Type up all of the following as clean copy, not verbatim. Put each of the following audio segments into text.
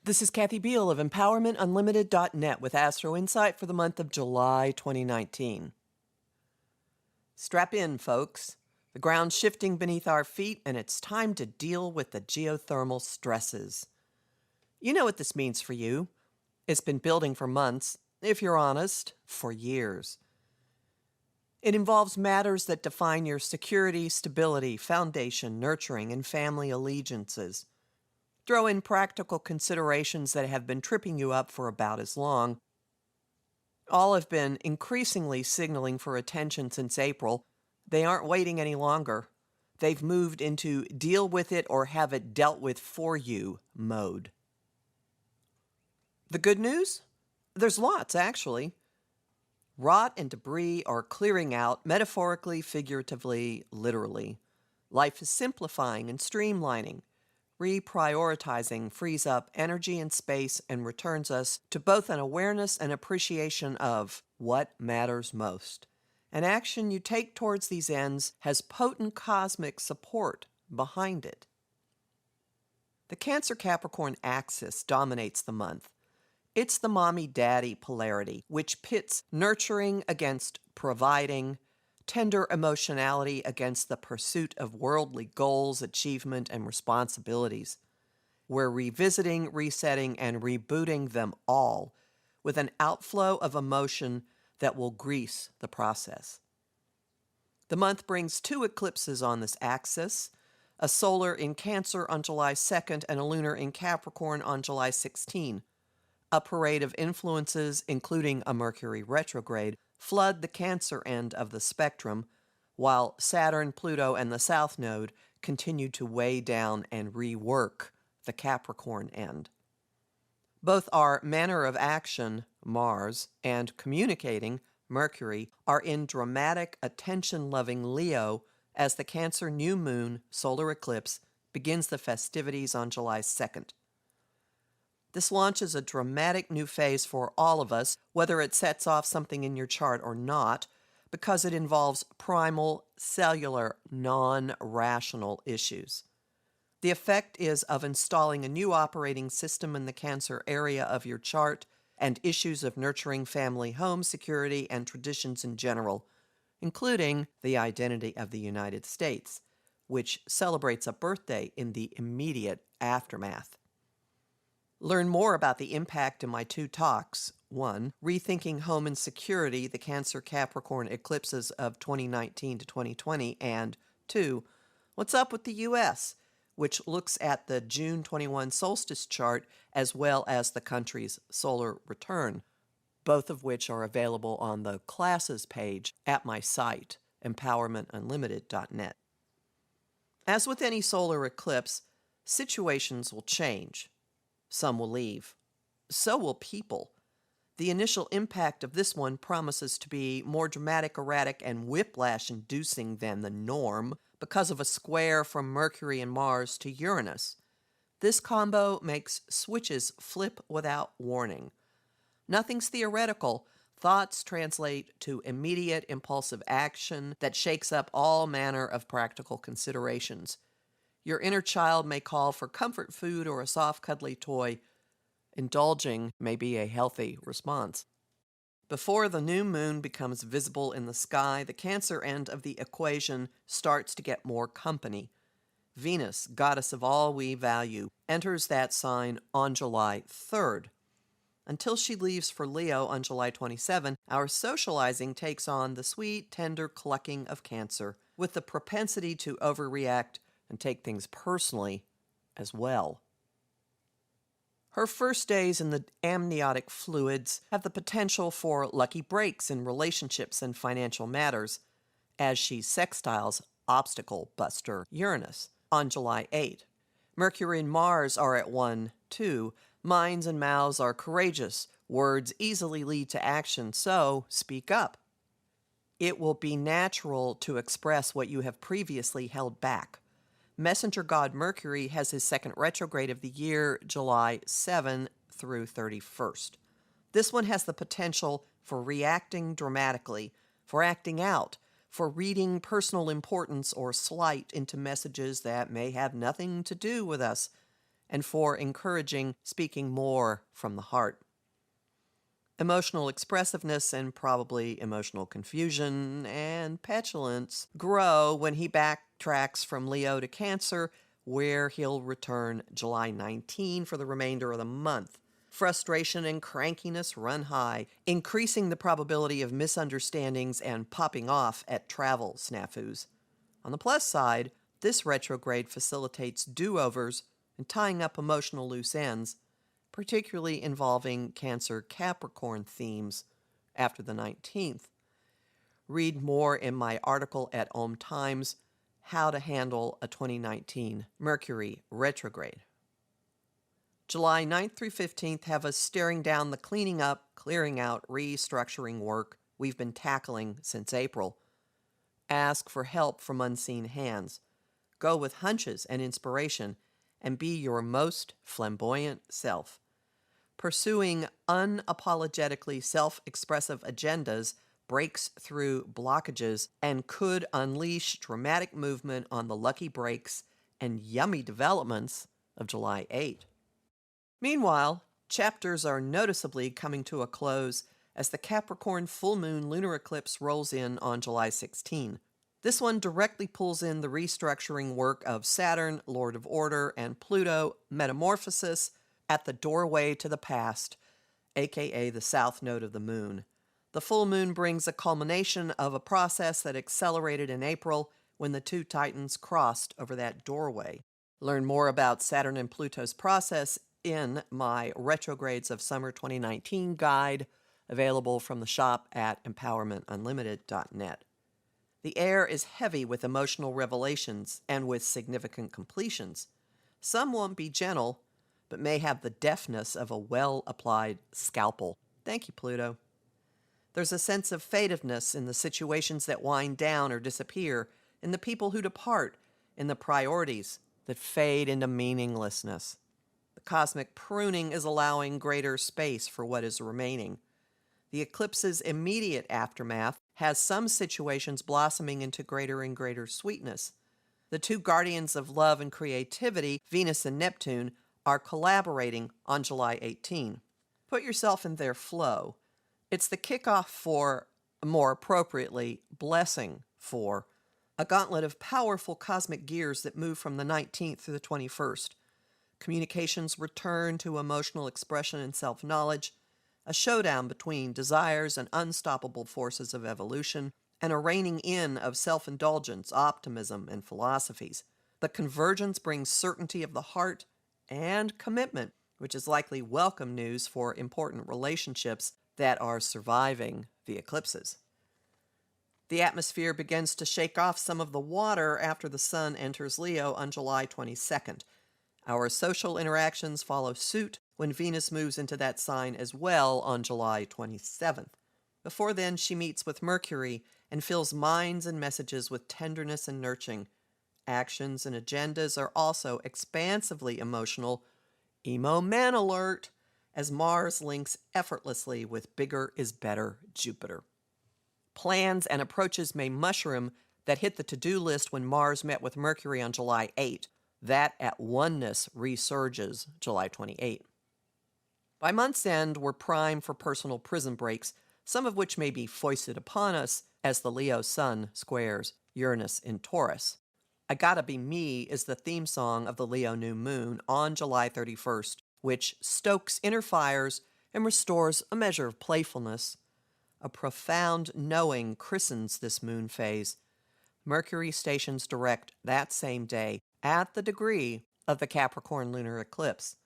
This is Kathy Biehl of EmpowermentUnlimited.net with Astro-Insight for the month of July 2019. Strap in, folks. The ground's shifting beneath our feet, and it's time to deal with the geothermal stresses. You know what this means for you. It's been building for months, if you're honest, for years. It involves matters that define your security, stability, foundation, nurturing, and family allegiances. Throw in practical considerations that have been tripping you up for about as long. All have been increasingly signaling for attention since April. They aren't waiting any longer. They've moved into deal with it or have it dealt with for you mode. The good news? There's lots, actually. Rot and debris are clearing out, metaphorically, figuratively, literally. Life is simplifying and streamlining. Reprioritizing frees up energy and space and returns us to both an awareness and appreciation of what matters most. An action you take towards these ends has potent cosmic support behind it. The Cancer-Capricorn axis dominates the month. It's the mommy-daddy polarity, which pits nurturing against providing, tender emotionality against the pursuit of worldly goals, achievement, and responsibilities. We're revisiting, resetting, and rebooting them all with an outflow of emotion that will grease the process. The month brings two eclipses on this axis, a solar in Cancer on July 2nd and a lunar in Capricorn on July 16. A parade of influences, including a Mercury retrograde, flood the Cancer end of the spectrum, while Saturn, Pluto, and the South Node continue to weigh down and rework the Capricorn end. Both our manner of action, Mars, and communicating, Mercury, are in dramatic, attention-loving Leo as the Cancer new moon solar eclipse begins the festivities on July 2nd. This launches a dramatic new phase for all of us, whether it sets off something in your chart or not, because it involves primal, cellular, non-rational issues. The effect is of installing a new operating system in the Cancer area of your chart and issues of nurturing family, home security, and traditions in general, including the identity of the United States, which celebrates a birthday in the immediate aftermath. Learn more about the impact in my two talks. 1. Rethinking Home and Security, the Cancer-Capricorn Eclipses of 2019 to 2020, and 2. What's Up with the U.S., which looks at the June 21 solstice chart as well as the country's solar return, both of which are available on the classes page at my site, EmpowermentUnlimited.net. As with any solar eclipse, situations will change. Some will leave. So will people. The initial impact of this one promises to be more dramatic, erratic, and whiplash-inducing than the norm because of a square from Mercury and Mars to Uranus. This combo makes switches flip without warning. Nothing's theoretical. Thoughts translate to immediate, impulsive action that shakes up all manner of practical considerations. Your inner child may call for comfort food or a soft, cuddly toy. Indulging may be a healthy response. Before the new moon becomes visible in the sky, the Cancer end of the equation starts to get more company. Venus, goddess of all we value, enters that sign on July 3rd. Until she leaves for Leo on July 27, our socializing takes on the sweet, tender clucking of Cancer, with the propensity to overreact and take things personally as well. Her first days in the amniotic fluids have the potential for lucky breaks in relationships and financial matters, as she sextiles obstacle buster Uranus on July 8. Mercury and Mars are at 1-2. Minds and mouths are courageous. Words easily lead to action, so speak up. It will be natural to express what you have previously held back. Messenger god Mercury has his second retrograde of the year, July 7 through 31st. This one has the potential for reacting dramatically, for acting out, for reading personal importance or slight into messages that may have nothing to do with us, and for encouraging speaking more from the heart. Emotional expressiveness and probably emotional confusion and petulance grow when he backtracks from Leo to Cancer, where he'll return July 19 for the remainder of the month. Frustration and crankiness run high, increasing the probability of misunderstandings and popping off at travel snafus. On the plus side, this retrograde facilitates do-overs and tying up emotional loose ends, particularly involving Cancer-Capricorn themes after the 19th. Read more in my article at Om Times, How to Handle a 2019 Mercury Retrograde. July 9th through 15th have us staring down the cleaning up, clearing out, restructuring work we've been tackling since April. Ask for help from unseen hands. Go with hunches and inspiration, and be your most flamboyant self. Pursuing unapologetically self-expressive agendas breaks through blockages and could unleash dramatic movement on the lucky breaks and yummy developments of July 8. Meanwhile, chapters are noticeably coming to a close as the Capricorn full moon lunar eclipse rolls in on July 16. This one directly pulls in the restructuring work of Saturn, Lord of Order, and Pluto, Metamorphosis, at the doorway to the past, aka the south node of the moon. The full moon brings a culmination of a process that accelerated in April when the two titans crossed over that doorway. Learn more about Saturn and Pluto's process in my Retrogrades of Summer 2019 guide, available from the shop at empowermentunlimited.net. The air is heavy with emotional revelations and with significant completions. Some won't be gentle, but may have the deftness of a well-applied scalpel. Thank you, Pluto. There's a sense of fativeness in the situations that wind down or disappear, in the people who depart, in the priorities that fade into meaninglessness. The cosmic pruning is allowing greater space for what is remaining. The eclipse's immediate aftermath has some situations blossoming into greater and greater sweetness. The two guardians of love and creativity, Venus and Neptune, are collaborating on July 18. Put yourself in their flow. It's the kickoff for, more appropriately, blessing for, a gauntlet of powerful cosmic gears that move from the 19th through the 21st. Communications return to emotional expression and self-knowledge, a showdown between desires and unstoppable forces of evolution, and a reining in of self-indulgence, optimism, and philosophies. The convergence brings certainty of the heart and commitment, which is likely welcome news for important relationships that are surviving the eclipses. The atmosphere begins to shake off some of the water after the sun enters Leo on July 22nd. Our social interactions follow suit when Venus moves into that sign as well on July 27th. Before then, she meets with Mercury and fills minds and messages with tenderness and nurturing. Actions and agendas are also expansively emotional. Emo man alert, as Mars links effortlessly with bigger is better Jupiter. Plans and approaches may mushroom that hit the to-do list when Mars met with Mercury on July 8. That at oneness resurges July 28. By month's end, we're primed for personal prison breaks, some of which may be foisted upon us as the Leo sun squares Uranus in Taurus. I Gotta Be Me is the theme song of the Leo new moon on July 31st, which stokes inner fires and restores a measure of playfulness. A profound knowing christens this moon phase. Mercury stations direct that same day at the degree of the Capricorn lunar eclipse.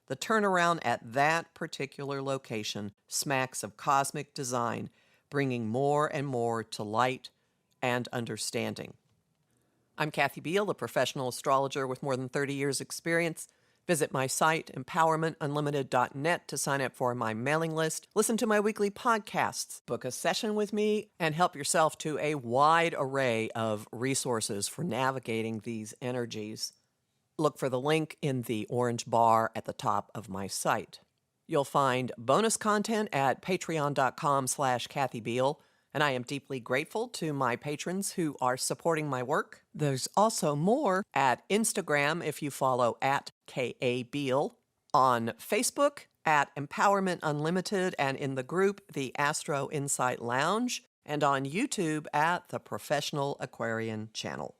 The turnaround at that particular location smacks of cosmic design, bringing more and more to light and understanding. I'm Kathy Biehl, a professional astrologer with more than 30 years' experience. Visit my site, empowermentunlimited.net, to sign up for my mailing list, listen to my weekly podcasts, book a session with me, and help yourself to a wide array of resources for navigating these energies. Look for the link in the orange bar at the top of my site. You'll find bonus content at patreon.com/Kathy Biehl, and I am deeply grateful to my patrons who are supporting my work. There's also more at Instagram if you follow at K.A. Biehl, on Facebook at Empowerment Unlimited and in the group the Astro-Insight Lounge, and on YouTube at the Professional Aquarian channel.